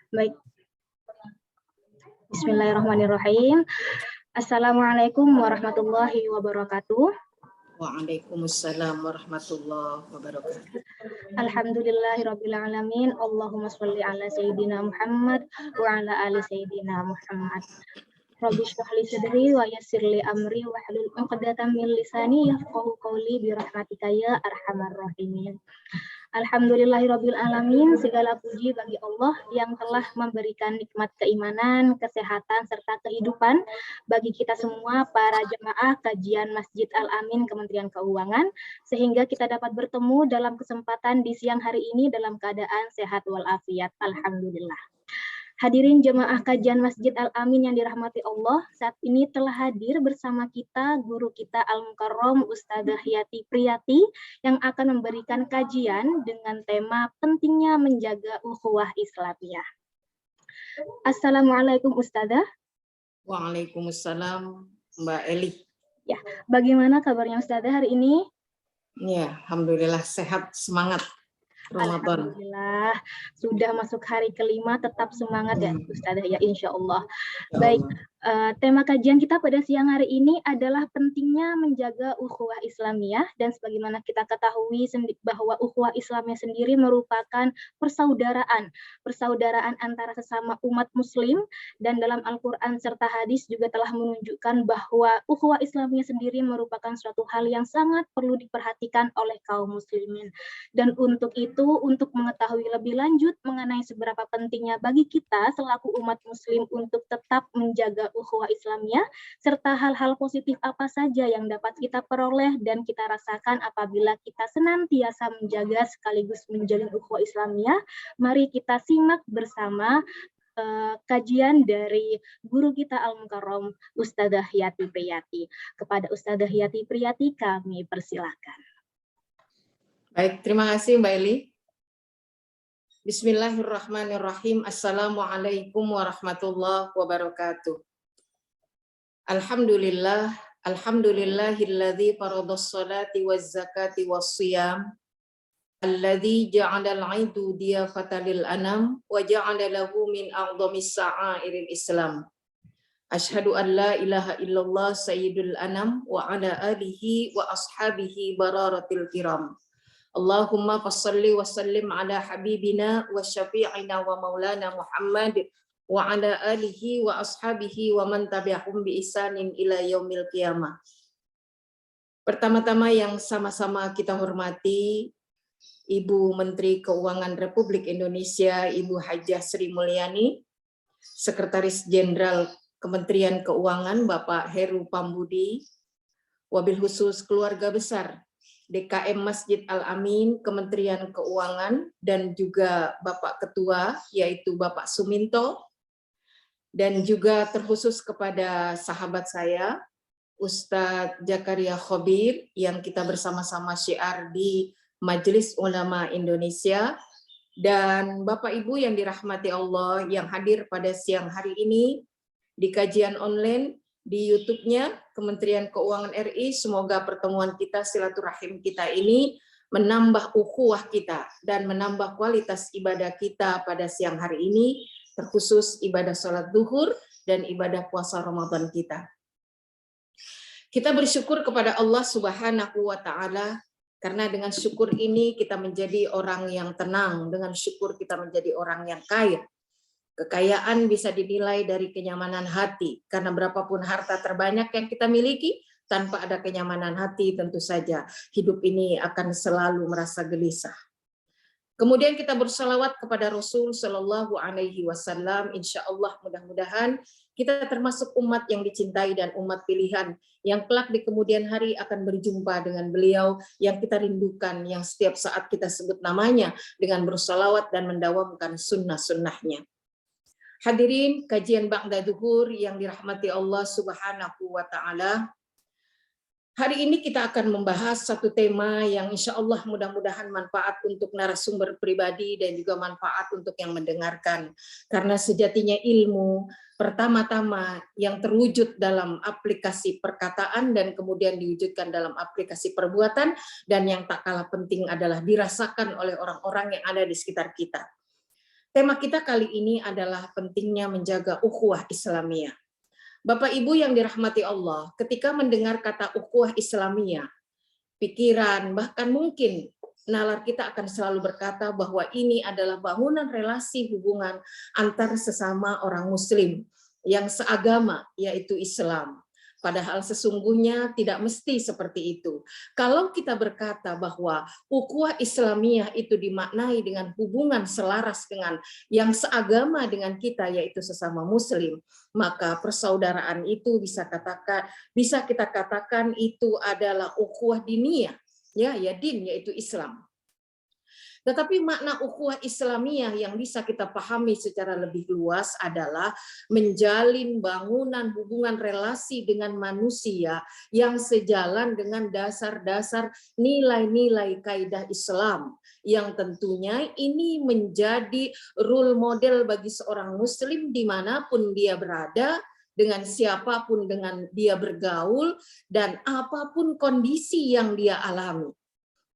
Baik, bismillahirrahmanirrahim. Assalamualaikum warahmatullahi wabarakatuh. Waalaikumsalam warahmatullahi wabarakatuh. Alhamdulillahirabbil alamin. Allahumma sholli ala sayyidina Muhammad wa ala ali sayyidina Muhammad. Rabbi shrah li sadri wa yassir li amri wahlul 'uqdatam min lisani yafqahu qawli bi rahmatika ya arhamar rahimin. Alhamdulillahirabbil alamin, segala puji bagi Allah yang telah memberikan nikmat keimanan, kesehatan serta kehidupan bagi kita semua para jemaah kajian Masjid Al-Amin Kementerian Keuangan, sehingga kita dapat bertemu dalam kesempatan di siang hari ini dalam keadaan sehat walafiat. Alhamdulillah. Hadirin jemaah kajian Masjid Al-Amin yang dirahmati Allah, saat ini telah hadir bersama kita guru kita Al-Mukarram Ustadzah Yati Priyati yang akan memberikan kajian dengan tema pentingnya menjaga ukhuwah Islamiyah. Assalamualaikum Ustadzah. Waalaikumsalam Mbak Eli. Ya, bagaimana kabarnya Ustadzah hari ini? Ya, alhamdulillah sehat, semangat. Ramadan. Alhamdulillah, sudah masuk hari kelima, tetap semangat ya Ustadzah ya, insya Allah. Ya Baik, Allah. tema kajian kita pada siang hari ini adalah pentingnya menjaga ukhuwah Islamiyah, dan sebagaimana kita ketahui bahwa ukhuwah Islamiyah sendiri merupakan persaudaraan antara sesama umat muslim, dan dalam Al-Quran serta hadis juga telah menunjukkan bahwa ukhuwah Islamiyah sendiri merupakan suatu hal yang sangat perlu diperhatikan oleh kaum muslimin. Dan untuk itu, untuk mengetahui lebih lanjut mengenai seberapa pentingnya bagi kita selaku umat muslim untuk tetap menjaga ukhuwah Islamiyah, serta hal-hal positif apa saja yang dapat kita peroleh dan kita rasakan apabila kita senantiasa menjaga sekaligus menjalin ukhuwah Islamiyah, mari kita simak bersama kajian dari guru kita Al-Mukarram Ustadzah Yati Priyati. Kepada Ustadzah Yati Priyati kami persilakan. Baik, terima kasih Mbak Eli. Bismillahirrahmanirrahim. Assalamualaikum warahmatullahi wabarakatuh. Alhamdulillah, alhamdulillahilladzi faradhas salati waz zakati was shiyam, alladzi ja'alal 'aidu diyafatan lil anam wa ja'ala lahu min a'dhamis sa'airil Islam. Asyhadu an la ilaha illallah sayyidul anam wa ala alihi wa ashabihi bararatil kiram. Allahumma fassalli wa sallim ala habibina wa syafi'ina wa maulana Muhammad wa ala alihi wa ashabihi wa man tabi'ahum bi ihsanin ila yaumil qiyamah. Pertama-tama yang sama-sama kita hormati Ibu Menteri Keuangan Republik Indonesia, Ibu Hajah Sri Mulyani, Sekretaris Jenderal Kementerian Keuangan Bapak Heru Pambudi, wabil khusus keluarga besar DKM Masjid Al-Amin Kementerian Keuangan, dan juga Bapak Ketua yaitu Bapak Suminto, dan juga terkhusus kepada sahabat saya Ustadz Zakaria Khobir yang kita bersama-sama syiar di Majelis Ulama Indonesia, dan Bapak Ibu yang dirahmati Allah yang hadir pada siang hari ini di kajian online di YouTube-nya Kementerian Keuangan RI. Semoga pertemuan kita, silaturahim kita ini menambah ukhuwah kita dan menambah kualitas ibadah kita pada siang hari ini, terkhusus ibadah sholat duhur dan ibadah puasa Ramadan kita. Kita bersyukur kepada Allah Subhanahu wa Ta'ala, karena dengan syukur ini kita menjadi orang yang tenang, dengan syukur kita menjadi orang yang kaya. Kekayaan bisa dinilai dari kenyamanan hati, karena berapapun harta terbanyak yang kita miliki, tanpa ada kenyamanan hati tentu saja hidup ini akan selalu merasa gelisah. Kemudian kita bersalawat kepada Rasul Shallallahu Alaihi Wasallam. Insya Allah mudah-mudahan kita termasuk umat yang dicintai dan umat pilihan yang kelak di kemudian hari akan berjumpa dengan beliau yang kita rindukan, yang setiap saat kita sebut namanya dengan bersalawat dan mendawamkan sunnah-sunnahnya. Hadirin kajian Ba'da Duhur yang dirahmati Allah Subhanahu wa Ta'ala. Hari ini kita akan membahas satu tema yang insya Allah mudah-mudahan manfaat untuk narasumber pribadi dan juga manfaat untuk yang mendengarkan. Karena sejatinya ilmu pertama-tama yang terwujud dalam aplikasi perkataan dan kemudian diwujudkan dalam aplikasi perbuatan, dan yang tak kalah penting adalah dirasakan oleh orang-orang yang ada di sekitar kita. Tema kita kali ini adalah pentingnya menjaga ukhuwah Islamiyah. Bapak Ibu yang dirahmati Allah, ketika mendengar kata ukhuwah Islamiyah, pikiran, bahkan mungkin nalar kita akan selalu berkata bahwa ini adalah bangunan relasi hubungan antar sesama orang Muslim yang seagama, yaitu Islam. Padahal sesungguhnya tidak mesti seperti itu. Kalau kita berkata bahwa ukhuwah Islamiyah itu dimaknai dengan hubungan selaras dengan yang seagama dengan kita, yaitu sesama Muslim, maka persaudaraan itu bisa kita katakan itu adalah ukhuwah diniyah, ya din, yaitu Islam. Tetapi makna ukhuwah Islamiyah yang bisa kita pahami secara lebih luas adalah menjalin bangunan hubungan relasi dengan manusia yang sejalan dengan dasar-dasar nilai-nilai kaidah Islam, yang tentunya ini menjadi role model bagi seorang Muslim dimanapun dia berada, dengan siapapun dengan dia bergaul, dan apapun kondisi yang dia alami.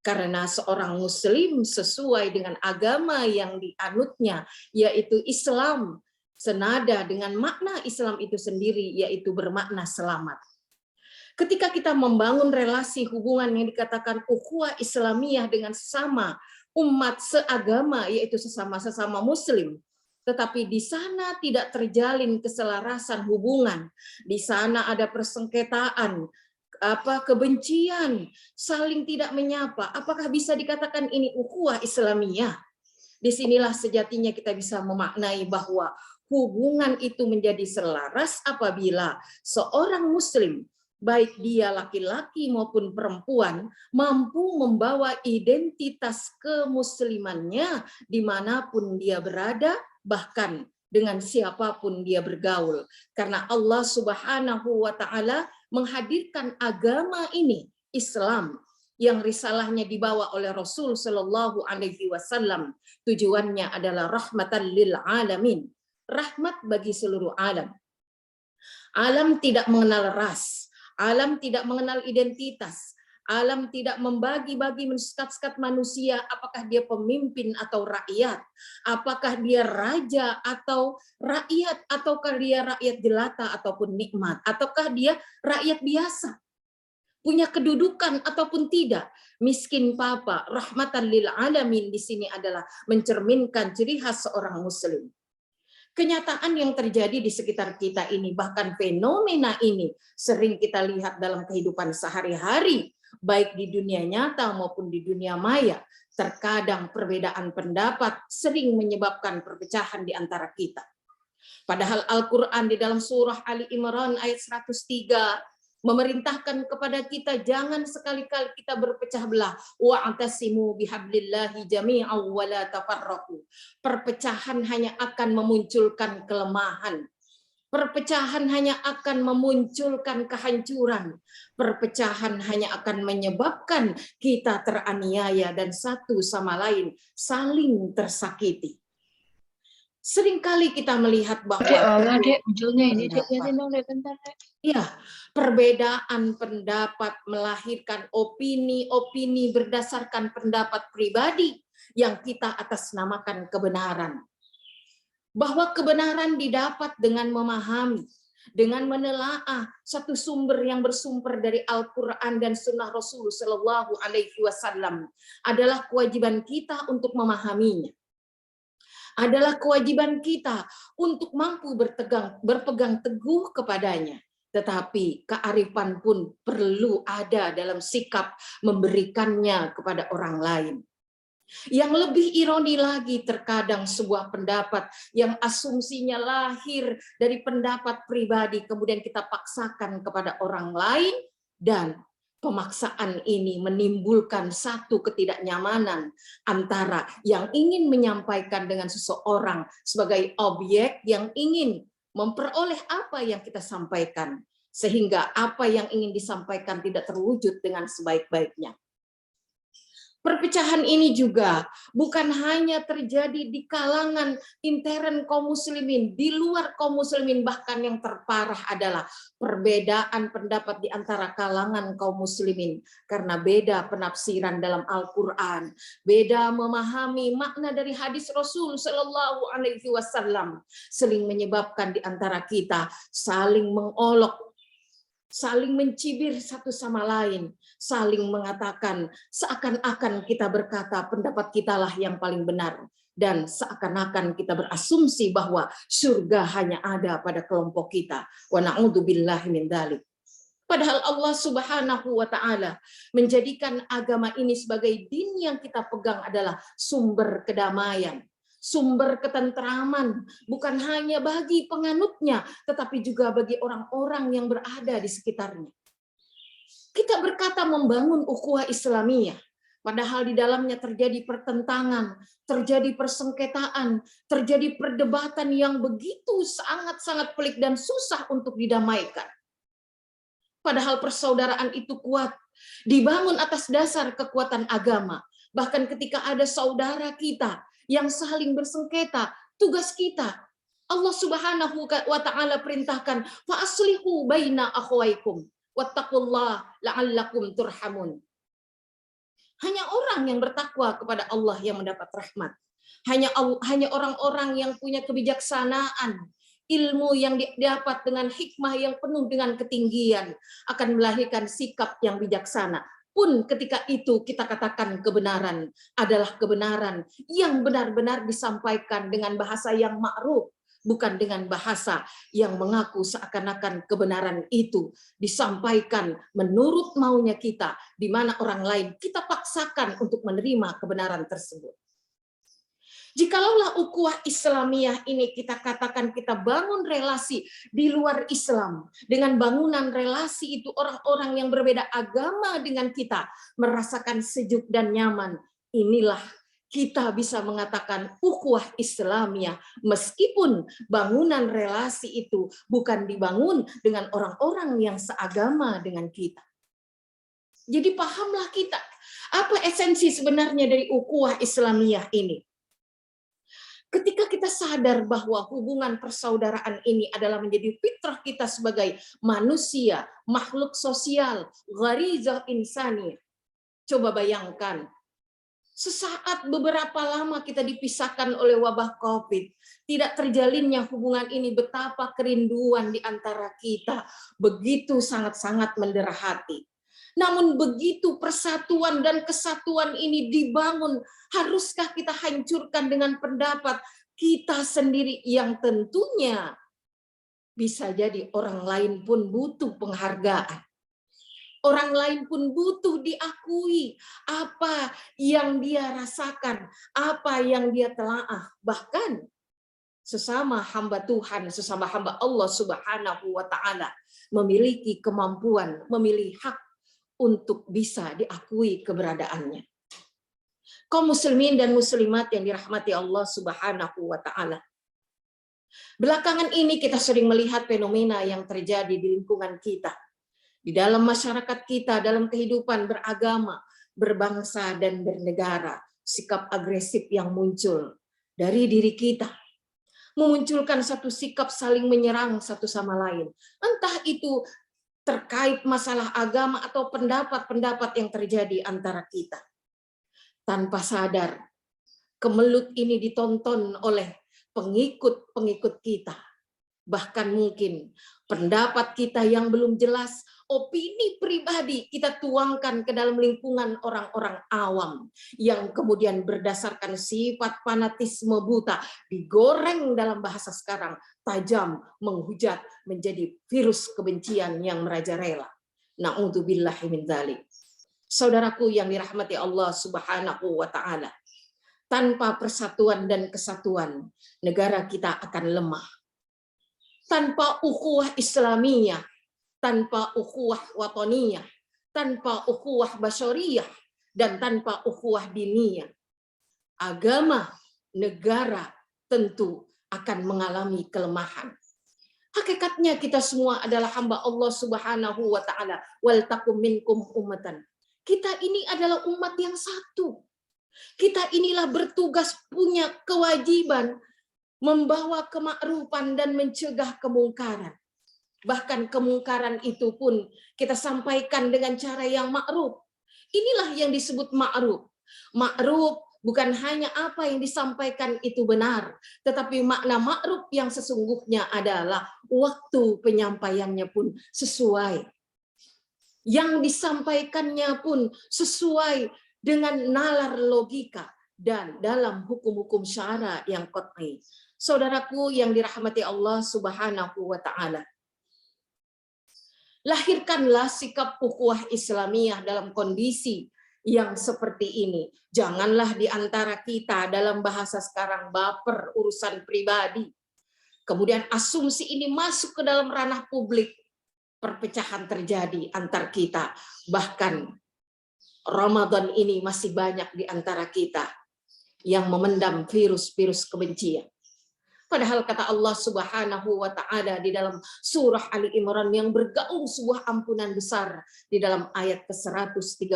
Karena seorang Muslim sesuai dengan agama yang dianutnya, yaitu Islam, senada dengan makna Islam itu sendiri, yaitu bermakna selamat. Ketika kita membangun relasi hubungan yang dikatakan ukhuwah Islamiyah dengan sesama umat seagama, yaitu sesama Muslim, tetapi di sana tidak terjalin keselarasan hubungan, di sana ada persengketaan, kebencian, saling tidak menyapa, apakah bisa dikatakan ini ukhuwah Islamiyah? Disinilah sejatinya kita bisa memaknai bahwa hubungan itu menjadi selaras apabila seorang Muslim, baik dia laki-laki maupun perempuan, mampu membawa identitas kemuslimannya dimanapun dia berada, bahkan dengan siapapun dia bergaul. Karena Allah Subhanahu wa Ta'ala menghadirkan agama ini, Islam, yang risalahnya dibawa oleh Rasul Shallallahu Alaihi Wasallam. Tujuannya adalah rahmatan lil alamin, rahmat bagi seluruh alam. Alam tidak mengenal ras, alam tidak mengenal identitas, alam tidak membagi-bagi mensekat-sekat manusia, apakah dia pemimpin atau rakyat, apakah dia raja atau rakyat, ataukah dia rakyat jelata ataupun nikmat, ataukah dia rakyat biasa, punya kedudukan ataupun tidak, miskin papa, rahmatan lil alamin di sini adalah mencerminkan ciri khas seorang Muslim. Kenyataan yang terjadi di sekitar kita ini, bahkan fenomena ini sering kita lihat dalam kehidupan sehari-hari, baik di dunia nyata maupun di dunia maya. Terkadang perbedaan pendapat sering menyebabkan perpecahan di antara kita. Padahal Al-Quran di dalam surah Ali Imran ayat 103 memerintahkan kepada kita jangan sekali-kali kita berpecah belah. Wa'tasimu bihablillahi jami'an wa la tafarraqu. Perpecahan hanya akan memunculkan kelemahan. Perpecahan hanya akan memunculkan kehancuran. Perpecahan hanya akan menyebabkan kita teraniaya dan satu sama lain saling tersakiti. Seringkali kita melihat bahwa perbedaan pendapat melahirkan opini berdasarkan pendapat pribadi yang kita atasnamakan kebenaran. Bahwa kebenaran didapat dengan memahami, dengan menelaah satu sumber yang bersumber dari Al-Quran dan Sunnah Rasul Shallallahu Alaihi Wasallam adalah kewajiban kita untuk memahaminya. Adalah kewajiban kita untuk mampu berpegang teguh kepadanya. Tetapi kearifan pun perlu ada dalam sikap memberikannya kepada orang lain. Yang lebih ironi lagi, terkadang sebuah pendapat yang asumsinya lahir dari pendapat pribadi kemudian kita paksakan kepada orang lain, dan pemaksaan ini menimbulkan satu ketidaknyamanan antara yang ingin menyampaikan dengan seseorang sebagai objek yang ingin memperoleh apa yang kita sampaikan, sehingga apa yang ingin disampaikan tidak terwujud dengan sebaik-baiknya. Perpecahan ini juga bukan hanya terjadi di kalangan intern kaum muslimin, di luar kaum muslimin, bahkan yang terparah adalah perbedaan pendapat di antara kalangan kaum muslimin karena beda penafsiran dalam Al-Qur'an, beda memahami makna dari hadis Rasul Shallallahu alaihi wasallam, sering menyebabkan di antara kita saling mengolok, saling mencibir satu sama lain, saling mengatakan seakan-akan kita berkata pendapat kitalah yang paling benar, dan seakan-akan kita berasumsi bahwa surga hanya ada pada kelompok kita. Wa na'udzubillahi min dzalik. Padahal Allah Subhanahu wa taala menjadikan agama ini sebagai din yang kita pegang adalah sumber kedamaian, sumber ketentraman, bukan hanya bagi penganutnya, tetapi juga bagi orang-orang yang berada di sekitarnya. Kita berkata membangun ukhuwah Islamiyah, padahal di dalamnya terjadi pertentangan, terjadi persengketaan, terjadi perdebatan yang begitu sangat-sangat pelik dan susah untuk didamaikan. Padahal persaudaraan itu kuat, dibangun atas dasar kekuatan agama. Bahkan ketika ada saudara kita yang saling bersengketa, tugas kita, Allah Subhanahu wa taala perintahkan, fa aslihu baina akhwaikum wattaqullah la'allakum turhamun. Hanya orang yang bertakwa kepada Allah yang mendapat rahmat. Hanya orang-orang yang punya kebijaksanaan, ilmu yang didapat dengan hikmah yang penuh dengan ketinggian akan melahirkan sikap yang bijaksana. Pun ketika itu kita katakan kebenaran adalah kebenaran yang benar-benar disampaikan dengan bahasa yang ma'ruf, bukan dengan bahasa yang mengaku seakan-akan kebenaran itu disampaikan menurut maunya kita, di mana orang lain kita paksakan untuk menerima kebenaran tersebut. Jikalaulah ukhuwah Islamiyah ini kita katakan kita bangun relasi di luar Islam, dengan bangunan relasi itu orang-orang yang berbeda agama dengan kita merasakan sejuk dan nyaman, inilah kita bisa mengatakan ukhuwah Islamiyah, meskipun bangunan relasi itu bukan dibangun dengan orang-orang yang seagama dengan kita. Jadi pahamlah kita, apa esensi sebenarnya dari ukhuwah Islamiyah ini. Ketika kita sadar bahwa hubungan persaudaraan ini adalah menjadi fitrah kita sebagai manusia, makhluk sosial, gharizah insani. Coba bayangkan, sesaat beberapa lama kita dipisahkan oleh wabah COVID, tidak terjalinnya hubungan ini, betapa kerinduan di antara kita, begitu sangat-sangat mendera hati. Namun begitu persatuan dan kesatuan ini dibangun, haruskah kita hancurkan dengan pendapat kita sendiri yang tentunya bisa jadi orang lain pun butuh penghargaan. Orang lain pun butuh diakui apa yang dia rasakan, apa yang dia telaah. Bahkan sesama hamba Tuhan, sesama hamba Allah Subhanahu wa taala memiliki kemampuan, memiliki hak untuk bisa diakui keberadaannya. Kaum muslimin dan muslimat yang dirahmati Allah Subhanahu wa taala. Belakangan ini kita sering melihat fenomena yang terjadi di lingkungan kita, di dalam masyarakat kita, dalam kehidupan beragama, berbangsa dan bernegara, sikap agresif yang muncul dari diri kita, memunculkan satu sikap saling menyerang satu sama lain. Entah itu terkait masalah agama atau pendapat-pendapat yang terjadi antara kita. Tanpa sadar, kemelut ini ditonton oleh pengikut-pengikut kita. Bahkan mungkin pendapat kita yang belum jelas, opini pribadi kita tuangkan ke dalam lingkungan orang-orang awam yang kemudian berdasarkan sifat fanatisme buta digoreng dalam bahasa sekarang, tajam, menghujat, menjadi virus kebencian yang merajalela. Na'udzubillahi min dzalik. Saudaraku yang dirahmati Allah Subhanahu wa taala, tanpa persatuan dan kesatuan, negara kita akan lemah. Tanpa ukhuwah Islamiyah, tanpa ukhuwah wataniyah, tanpa ukhuwah basyariyah, dan tanpa ukhuwah diniyah, agama, negara tentu akan mengalami kelemahan. Hakikatnya kita semua adalah hamba Allah Subhanahu wa taala. Wal takum minkum ummatan Kita ini adalah umat yang satu. Kita inilah bertugas, punya kewajiban membawa kemakrupan dan mencegah kemungkaran. Bahkan kemungkaran itu pun kita sampaikan dengan cara yang ma'ruf. Inilah yang disebut ma'ruf. Ma'ruf bukan hanya apa yang disampaikan itu benar, tetapi makna ma'ruf yang sesungguhnya adalah waktu penyampaiannya pun sesuai. Yang disampaikannya pun sesuai dengan nalar logika dan dalam hukum-hukum syara yang qat'i. Saudaraku yang dirahmati Allah Subhanahu wa taala. Lahirkanlah sikap ukhuwah Islamiyah dalam kondisi yang seperti ini. Janganlah di antara kita, dalam bahasa sekarang, baper urusan pribadi. Kemudian asumsi ini masuk ke dalam ranah publik. Perpecahan terjadi antar kita. Bahkan Ramadan ini masih banyak di antara kita yang memendam virus-virus kebencian. Padahal kata Allah Subhanahu wa taala di dalam surah Ali Imran yang bergaung sebuah ampunan besar di dalam ayat ke-133.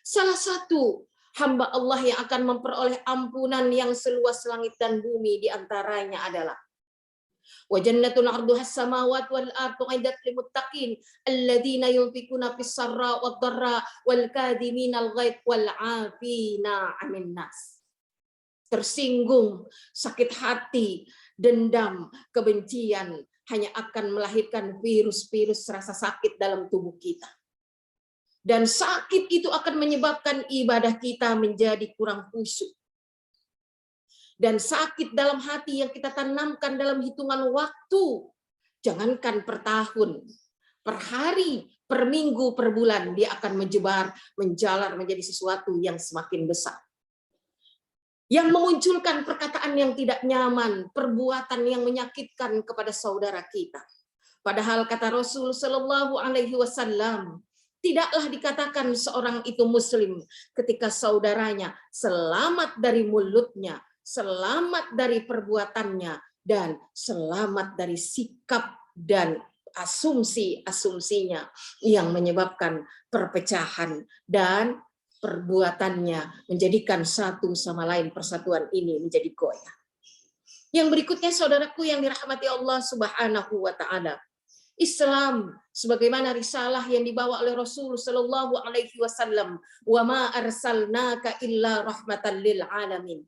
Salah satu hamba Allah yang akan memperoleh ampunan yang seluas langit dan bumi di antaranya adalah wa jannatun 'arduhas samawati wal ardu 'iddat lil muttaqin alladzina yunfikuna fis sarra wad dharra wal kadhiminal ghaidh wal 'afina 'anil nas. Tersinggung, sakit hati, dendam, kebencian hanya akan melahirkan virus-virus rasa sakit dalam tubuh kita. Dan sakit itu akan menyebabkan ibadah kita menjadi kurang khusyuk. Dan sakit dalam hati yang kita tanamkan dalam hitungan waktu, jangankan per tahun, per hari, per minggu, per bulan, dia akan menjalar menjadi sesuatu yang semakin besar. Yang memunculkan perkataan yang tidak nyaman, perbuatan yang menyakitkan kepada saudara kita. Padahal kata Rasul Shallallahu Alaihi Wasallam, tidaklah dikatakan seorang itu muslim ketika saudaranya selamat dari mulutnya, selamat dari perbuatannya, dan selamat dari sikap dan asumsi-asumsinya yang menyebabkan perpecahan dan perbuatannya menjadikan satu sama lain persatuan ini menjadi goyah. Yang berikutnya saudaraku yang dirahmati Allah Subhanahu wa taala. Islam sebagaimana risalah yang dibawa oleh Rasul sallallahu alaihi wasallam, wa ma arsalnaka illa rahmatan lil alamin.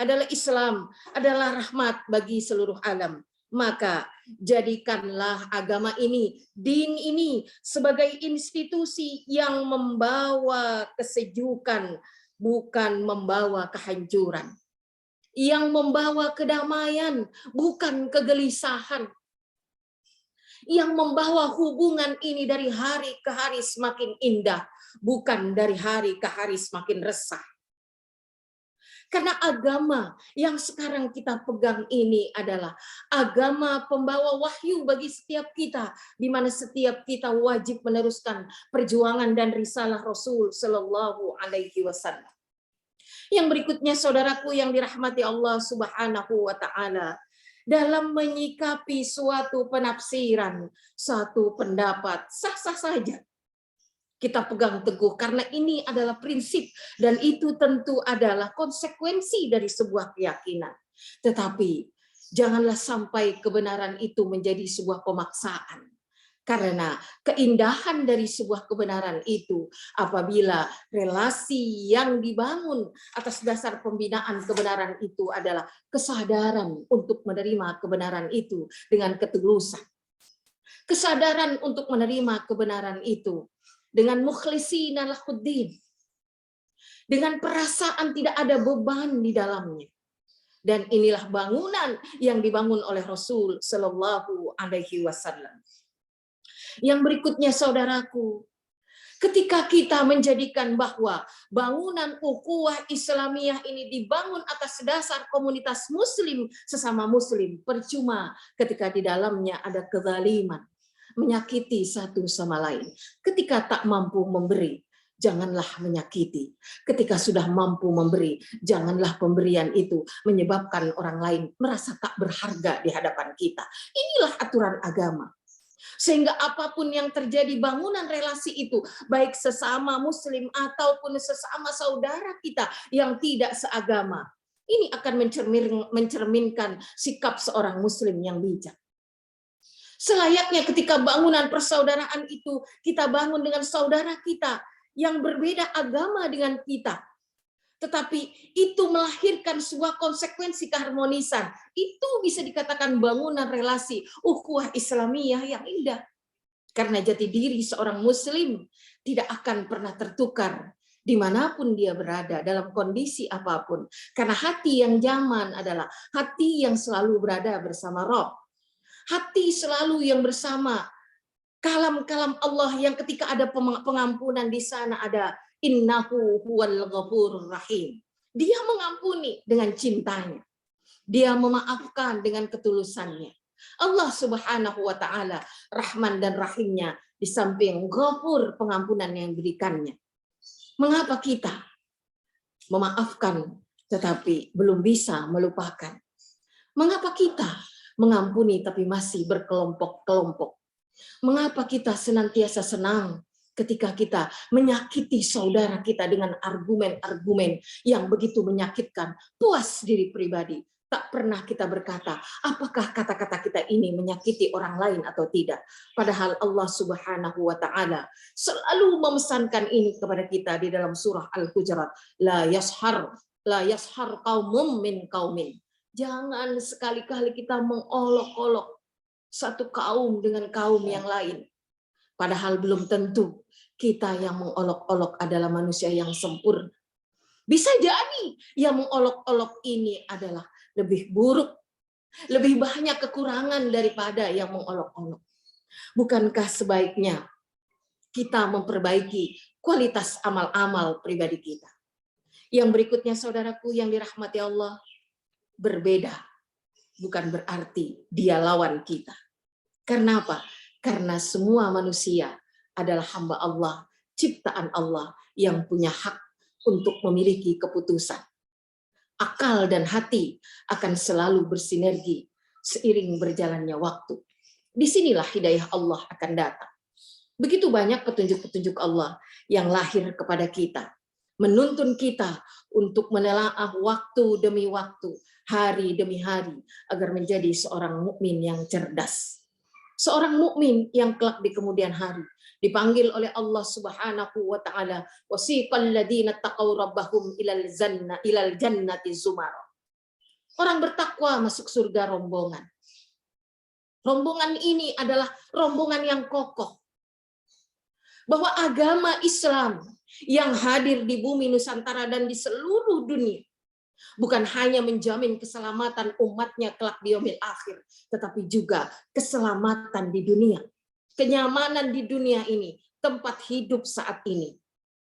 Adalah Islam, adalah rahmat bagi seluruh alam. Maka jadikanlah agama ini, din ini sebagai institusi yang membawa kesejukan, bukan membawa kehancuran. Yang membawa kedamaian, bukan kegelisahan. Yang membawa hubungan ini dari hari ke hari semakin indah, bukan dari hari ke hari semakin resah. Karena agama yang sekarang kita pegang ini adalah agama pembawa wahyu bagi setiap kita, di mana setiap kita wajib meneruskan perjuangan dan risalah Rasul Shallallahu Alaihi Wasallam. Yang berikutnya saudaraku yang dirahmati Allah Subhanahu wa taala, dalam menyikapi suatu penafsiran, suatu pendapat, sah-sah saja kita pegang teguh karena ini adalah prinsip dan itu tentu adalah konsekuensi dari sebuah keyakinan. Tetapi janganlah sampai kebenaran itu menjadi sebuah pemaksaan. Karena keindahan dari sebuah kebenaran itu apabila relasi yang dibangun atas dasar pembinaan kebenaran itu adalah kesadaran untuk menerima kebenaran itu dengan ketulusan. Kesadaran untuk menerima kebenaran itu dengan mukhlishina lahuddin, dengan perasaan tidak ada beban di dalamnya. Dan inilah bangunan yang dibangun oleh Rasul Shallallahu Alaihi Wasallam. Yang berikutnya saudaraku, ketika kita menjadikan bahwa bangunan ukhuwah Islamiyah ini dibangun atas dasar komunitas muslim sesama muslim, percuma ketika di dalamnya ada kezaliman, menyakiti satu sama lain. Ketika tak mampu memberi, janganlah menyakiti. Ketika sudah mampu memberi, janganlah pemberian itu menyebabkan orang lain merasa tak berharga di hadapan kita. Inilah aturan agama. Sehingga apapun yang terjadi, bangunan relasi itu, baik sesama muslim ataupun sesama saudara kita yang tidak seagama, ini akan mencerminkan sikap seorang muslim yang bijak. Selayaknya ketika bangunan persaudaraan itu kita bangun dengan saudara kita yang berbeda agama dengan kita, tetapi itu melahirkan sebuah konsekuensi keharmonisan. Itu bisa dikatakan bangunan relasi ukhuwah Islamiyah yang indah. Karena jati diri seorang muslim tidak akan pernah tertukar dimanapun dia berada, dalam kondisi apapun. Karena hati yang nyaman adalah hati yang selalu berada bersama Rabb. Hati selalu yang bersama kalam-kalam Allah, yang ketika ada pengampunan di sana ada innahu huwal ghafurur rahim. Dia mengampuni dengan cintanya. Dia memaafkan dengan ketulusannya. Allah Subhanahu wa taala Rahman dan Rahimnya, di samping Ghafur, pengampunan yang diberikannya. Mengapa kita memaafkan tetapi belum bisa melupakan? Mengapa kita mengampuni tapi masih berkelompok-kelompok? Mengapa kita senantiasa senang ketika kita menyakiti saudara kita dengan argumen-argumen yang begitu menyakitkan, puas diri pribadi? Tak pernah kita berkata, apakah kata-kata kita ini menyakiti orang lain atau tidak. Padahal Allah Subhanahu wa taala selalu memesankan ini kepada kita di dalam surah Al-Hujurat, la yashar qaumum min qaumin. Jangan sekali-kali kita mengolok-olok satu kaum dengan kaum yang lain. Padahal belum tentu kita yang mengolok-olok adalah manusia yang sempurna. Bisa jadi yang mengolok-olok ini adalah lebih buruk, lebih banyak kekurangan daripada yang mengolok-olok. Bukankah sebaiknya kita memperbaiki kualitas amal-amal pribadi kita? Yang berikutnya, saudaraku yang dirahmati Allah, berbeda bukan berarti dia lawan kita. Karena apa? Karena semua manusia adalah hamba Allah, ciptaan Allah yang punya hak untuk memiliki keputusan. Akal dan hati akan selalu bersinergi seiring berjalannya waktu. Disinilah hidayah Allah akan datang. Begitu banyak petunjuk-petunjuk Allah yang lahir kepada kita, menuntun kita untuk menelaah waktu demi waktu, hari demi hari, agar menjadi seorang mukmin yang cerdas. Seorang mukmin yang kelak di kemudian hari dipanggil oleh Allah Subhanahu wa taala, wasiqal ladzina taqaw rabbahum ilal jannati zumara. Orang bertakwa masuk surga rombongan. Rombongan ini adalah rombongan yang kokoh. Bahwa agama Islam yang hadir di bumi Nusantara dan di seluruh dunia bukan hanya menjamin keselamatan umatnya kelak di yaumil akhir, tetapi juga keselamatan di dunia. Kenyamanan di dunia ini, tempat hidup saat ini.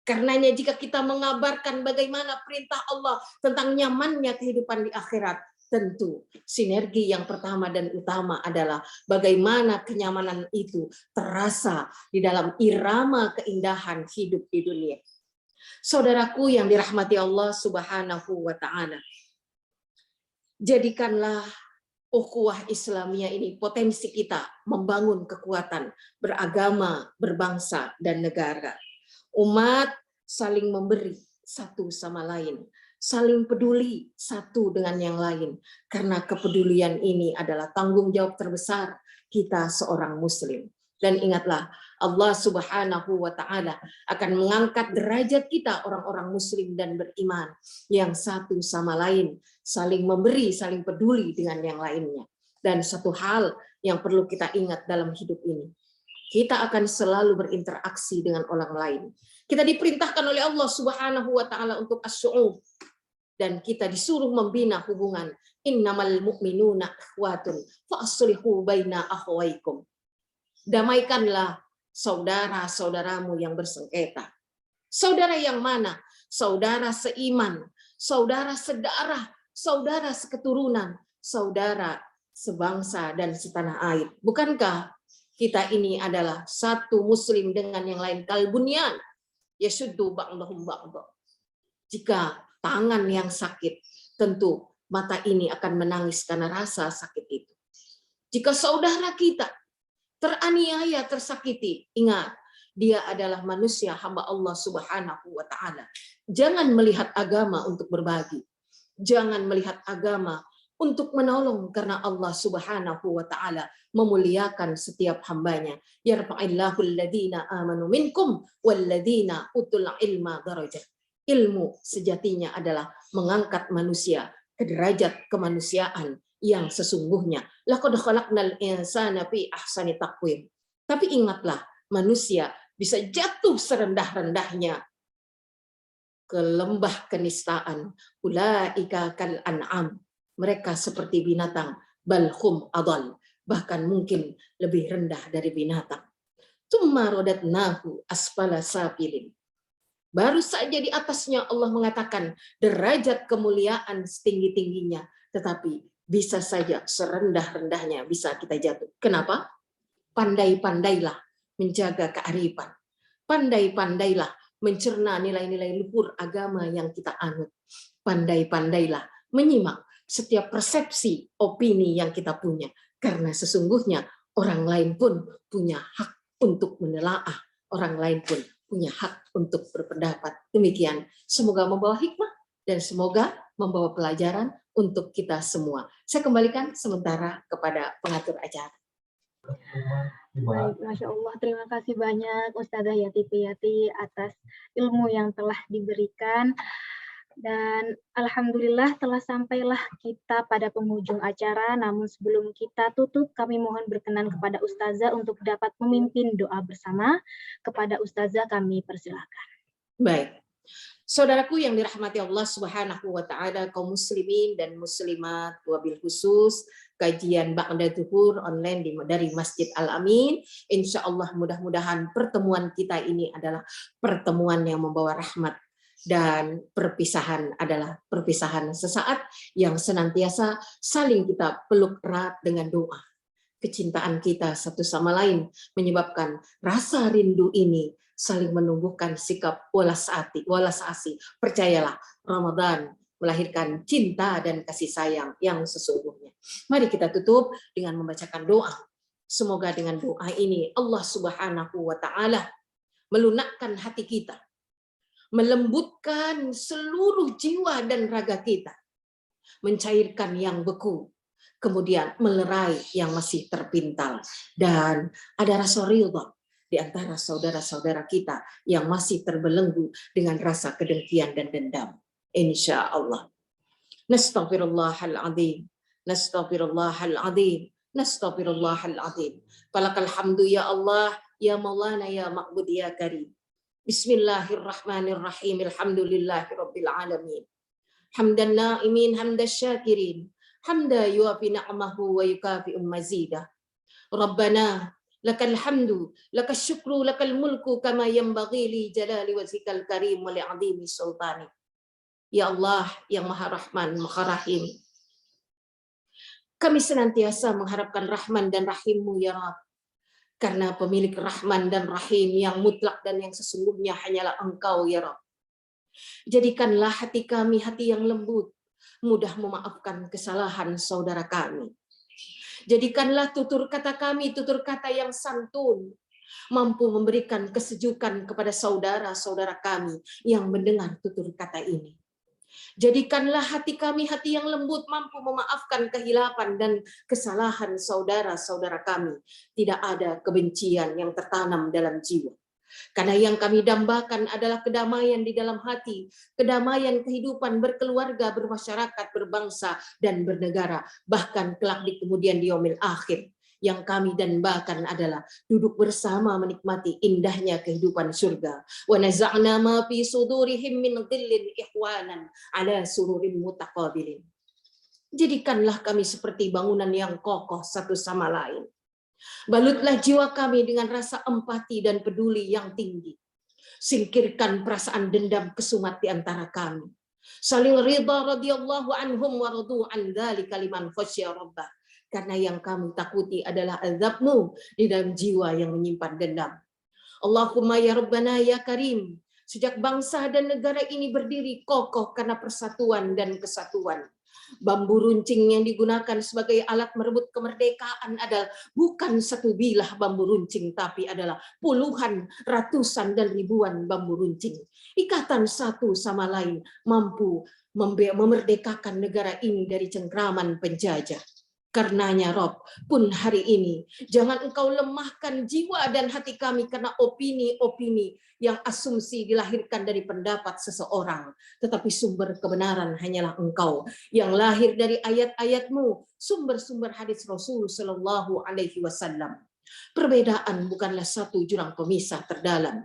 Karenanya jika kita mengabarkan bagaimana perintah Allah tentang nyamannya kehidupan di akhirat, tentu sinergi yang pertama dan utama adalah bagaimana kenyamanan itu terasa di dalam irama keindahan hidup di dunia. Saudaraku yang dirahmati Allah Subhanahu wa taala, jadikanlah ukhuwah Islamiyah ini potensi kita membangun kekuatan beragama, berbangsa, dan negara. Umat saling memberi satu sama lain, saling peduli satu dengan yang lain, karena kepedulian ini adalah tanggung jawab terbesar kita seorang muslim. Dan ingatlah, Allah Subhanahu wa taala akan mengangkat derajat kita orang-orang muslim dan beriman yang satu sama lain saling memberi, saling peduli dengan yang lainnya. Dan satu hal yang perlu kita ingat dalam hidup ini, kita akan selalu berinteraksi dengan orang lain. Kita diperintahkan oleh Allah Subhanahu wa taala untuk as-su'ud, dan kita disuruh membina hubungan. Innamal mu'minuna ikhwatun fa aslihu baina akhawaykum. Damaikanlah saudara-saudaramu yang bersengketa. Saudara yang mana? Saudara seiman, saudara sedarah, saudara seketurunan, saudara sebangsa dan setanah air. Bukankah kita ini adalah satu muslim dengan yang lain? Kalbunyan yashuddu ba'dhum ba'dha. Jika tangan yang sakit, tentu mata ini akan menangis karena rasa sakit itu. Jika saudara kita teraniaya, tersakiti, ingat, dia adalah manusia, hamba Allah Subhanahu wa Ta'ala. Jangan melihat agama untuk berbagi, jangan melihat agama untuk menolong, karena Allah Subhanahu wa Ta'ala memuliakan setiap hambanya. Yarfa'illahu alladhina amanu minkum walladhina utul ilma darajat. Ilmu sejatinya adalah mengangkat manusia ke derajat kemanusiaan yang sesungguhnya. Laqad khalaqnal insana fi ahsani taqwim. Tapi ingatlah, manusia bisa jatuh serendah-rendahnya ke lembah kenistaan. Ulaika kal an'am. Mereka seperti binatang. Balhum adal. Bahkan mungkin lebih rendah dari binatang. Tsumma radatnahu asfala safilin. Baru saja di atasnya Allah mengatakan derajat kemuliaan setinggi-tingginya. Tetapi bisa saja serendah-rendahnya bisa kita jatuh. Kenapa? Pandai-pandailah menjaga kearifan. Pandai-pandailah mencerna nilai-nilai luhur agama yang kita anut. Pandai-pandailah menyimak setiap persepsi, opini yang kita punya. Karena sesungguhnya orang lain pun punya hak untuk menelaah. Orang lain pun punya hak untuk berpendapat. Demikian, semoga membawa hikmah dan semoga membawa pelajaran untuk kita semua. Saya kembalikan sementara kepada pengatur acara. Baik, Masya Allah. Terima kasih banyak Ustazah Yati Piyati atas ilmu yang telah diberikan. Dan Alhamdulillah telah sampailah kita pada penghujung acara. Namun sebelum kita tutup, kami mohon berkenan kepada Ustazah untuk dapat memimpin doa bersama. Kepada Ustazah kami persilakan. Baik. Saudaraku yang dirahmati Allah Subhanahu wa Ta'ala, kaum muslimin dan muslimat, wabil khusus kajian Ba'da Zuhur online dari Masjid Al-Amin. Insya Allah mudah-mudahan pertemuan kita ini adalah pertemuan yang membawa rahmat, dan perpisahan adalah perpisahan sesaat yang senantiasa saling kita peluk erat dengan doa. Kecintaan kita satu sama lain menyebabkan rasa rindu ini saling menumbuhkan sikap walas asih. Percayalah, Ramadan melahirkan cinta dan kasih sayang yang sesungguhnya. Mari kita tutup dengan membacakan doa. Semoga dengan doa ini Allah Subhanahu wa Ta'ala melunakkan hati kita, melembutkan seluruh jiwa dan raga kita, mencairkan yang beku, kemudian melerai yang masih terpintal, dan ada rasa ridha di antara saudara-saudara kita yang masih terbelenggu dengan rasa kedengkian dan dendam. Insya Allah. Nastaghfirullahaladzim. Nastaghfirullahaladzim. Nastaghfirullahaladzim. Falakal hamdu ya Allah, ya Maulana, ya Ma'bud, ya Karim. Bismillahirrahmanirrahim. Alhamdulillahirabbil alamin. Hamdan na'imin, hamdas syakirin. Hamda yuafi na'amahu wa yukafi'u mazidah. Rabbana lakal hamdu, lakal syukru, lakal mulku kama yanbaghi li jalali wajhikal karim wa li'azimi sultani. Ya Allah yang Maha Rahman, Maha Rahim, kami senantiasa mengharapkan Rahman dan Rahim-Mu ya Rabb. Karena pemilik Rahman dan Rahim yang mutlak dan yang sesungguhnya hanyalah Engkau ya Rabb. Jadikanlah hati kami hati yang lembut, mudah memaafkan kesalahan saudara kami. Jadikanlah tutur kata kami tutur kata yang santun, mampu memberikan kesejukan kepada saudara-saudara kami yang mendengar tutur kata ini. Jadikanlah hati kami hati yang lembut, mampu memaafkan kehilapan dan kesalahan saudara-saudara kami. Tidak ada kebencian yang tertanam dalam jiwa. Karena yang kami dambakan adalah kedamaian di dalam hati, kedamaian kehidupan berkeluarga, bermasyarakat, berbangsa, dan bernegara. Bahkan kelak di kemudian di yaumil akhir. Yang kami dambakan adalah duduk bersama menikmati indahnya kehidupan surga. Wa naza'na ma fi sudurihim min dhillin ikhwanan ala sururin mutaqabilin. Jadikanlah kami seperti bangunan yang kokoh satu sama lain. Balutlah jiwa kami dengan rasa empati dan peduli yang tinggi. Singkirkan perasaan dendam kesumat di antara kami. Saling ridha radhiyallahu anhum wa radu an dzalika liman khasya rabbah. Karena yang kami takuti adalah azab-Mu di dalam jiwa yang menyimpan dendam. Allahumma ya Rabbana ya Karim. Sejak bangsa dan negara ini berdiri kokoh karena persatuan dan kesatuan. Bambu runcing yang digunakan sebagai alat merebut kemerdekaan adalah bukan satu bilah bambu runcing, tapi adalah puluhan, ratusan, dan ribuan bambu runcing. Ikatan satu sama lain mampu memerdekakan negara ini dari cengkraman penjajah. Karenanya Rob, pun hari ini jangan engkau lemahkan jiwa dan hati kami karena opini-opini yang asumsi dilahirkan dari pendapat seseorang. Tetapi sumber kebenaran hanyalah engkau yang lahir dari ayat-ayatmu, sumber-sumber hadis Rasul Shallallahu Alaihi Wasallam. Perbedaan bukanlah satu jurang pemisah terdalam.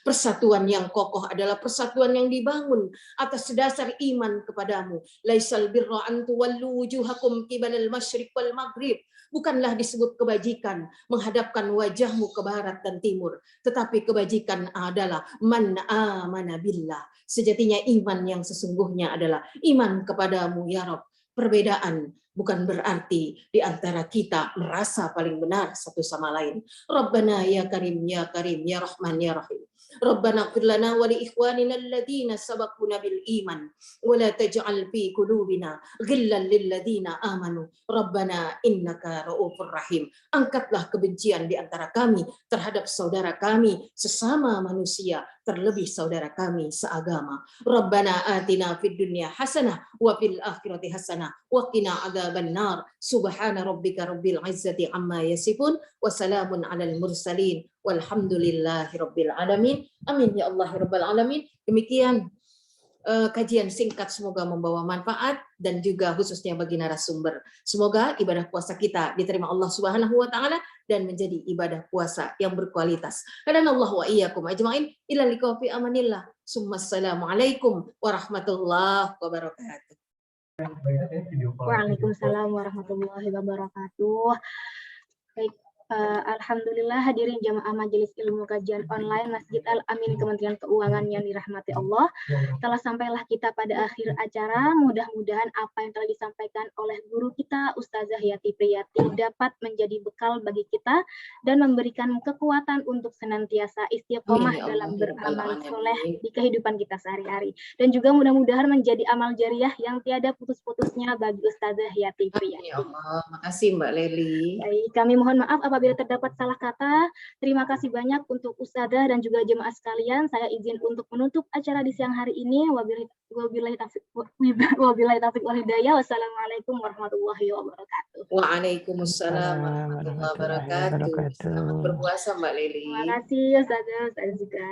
Persatuan yang kokoh adalah persatuan yang dibangun atas dasar iman kepadamu. Laisal birra an tuwallu wujuhakum qibalal masyriq wal maghrib. Bukanlah disebut kebajikan menghadapkan wajahmu ke barat dan timur, tetapi kebajikan adalah man amana billah. Sejatinya iman yang sesungguhnya adalah iman kepadamu ya Rabb. Perbedaan bukan berarti di antara kita merasa paling benar satu sama lain. Rabbana ya Karim ya Karim ya Rahman ya Rahim. Rabbana ighfir lana wa li ikhwanina alladhina sabaquna bil iman wa la taj'al fi qulubina ghillan lil ladzina amanu Rabbana innaka ra'ufur rahim. Angkatlah kebencian di antara kami terhadap saudara kami sesama manusia, terlebih saudara kami seagama. Rabbana atina fid dunya hasanah wa fil akhirati hasanah wa qina adzabannar. Subhana rabbika rabbil izzati amma yasifun wa salamun alal mursalin walhamdulillahi rabbil alamin. Amin ya Allah rabbal alamin. Demikian kajian singkat, semoga membawa manfaat dan juga khususnya bagi narasumber. Semoga ibadah puasa kita diterima Allah Subhanahu wa taala dan menjadi ibadah puasa yang berkualitas. Hadanallahu wa iyyakum ajmain ila liqa fi amanillah. Assalamualaikum warahmatullahi wabarakatuh. Waalaikumsalam warahmatullahi wabarakatuh. Baik, alhamdulillah hadirin jamaah Majelis Ilmu Kajian Online Masjid Al-Amin Kementerian Keuangan yang dirahmati Allah. Telah sampailah kita pada akhir acara. Mudah-mudahan apa yang telah disampaikan oleh guru kita Ustazah Yati Priyati dapat menjadi bekal bagi kita dan memberikan kekuatan untuk senantiasa istiqomah dalam beramal soleh di kehidupan kita sehari-hari. Dan juga mudah-mudahan menjadi amal jariah yang tiada putus-putusnya bagi Ustazah Yati Priyati. Ya Allah, makasih Mbak Leli. Baik, kami mohon maaf apabila terdapat salah kata. Terima kasih banyak untuk Ustazah dan juga jemaah sekalian. Saya izin untuk menutup acara di siang hari ini. Wabillahi taufiq wal hidayah. Wassalamualaikum warahmatullahi wabarakatuh. Waalaikumsalam warahmatullahi wabarakatuh. Selamat berpuasa Mbak Leli. Terima kasih Ustazah juga.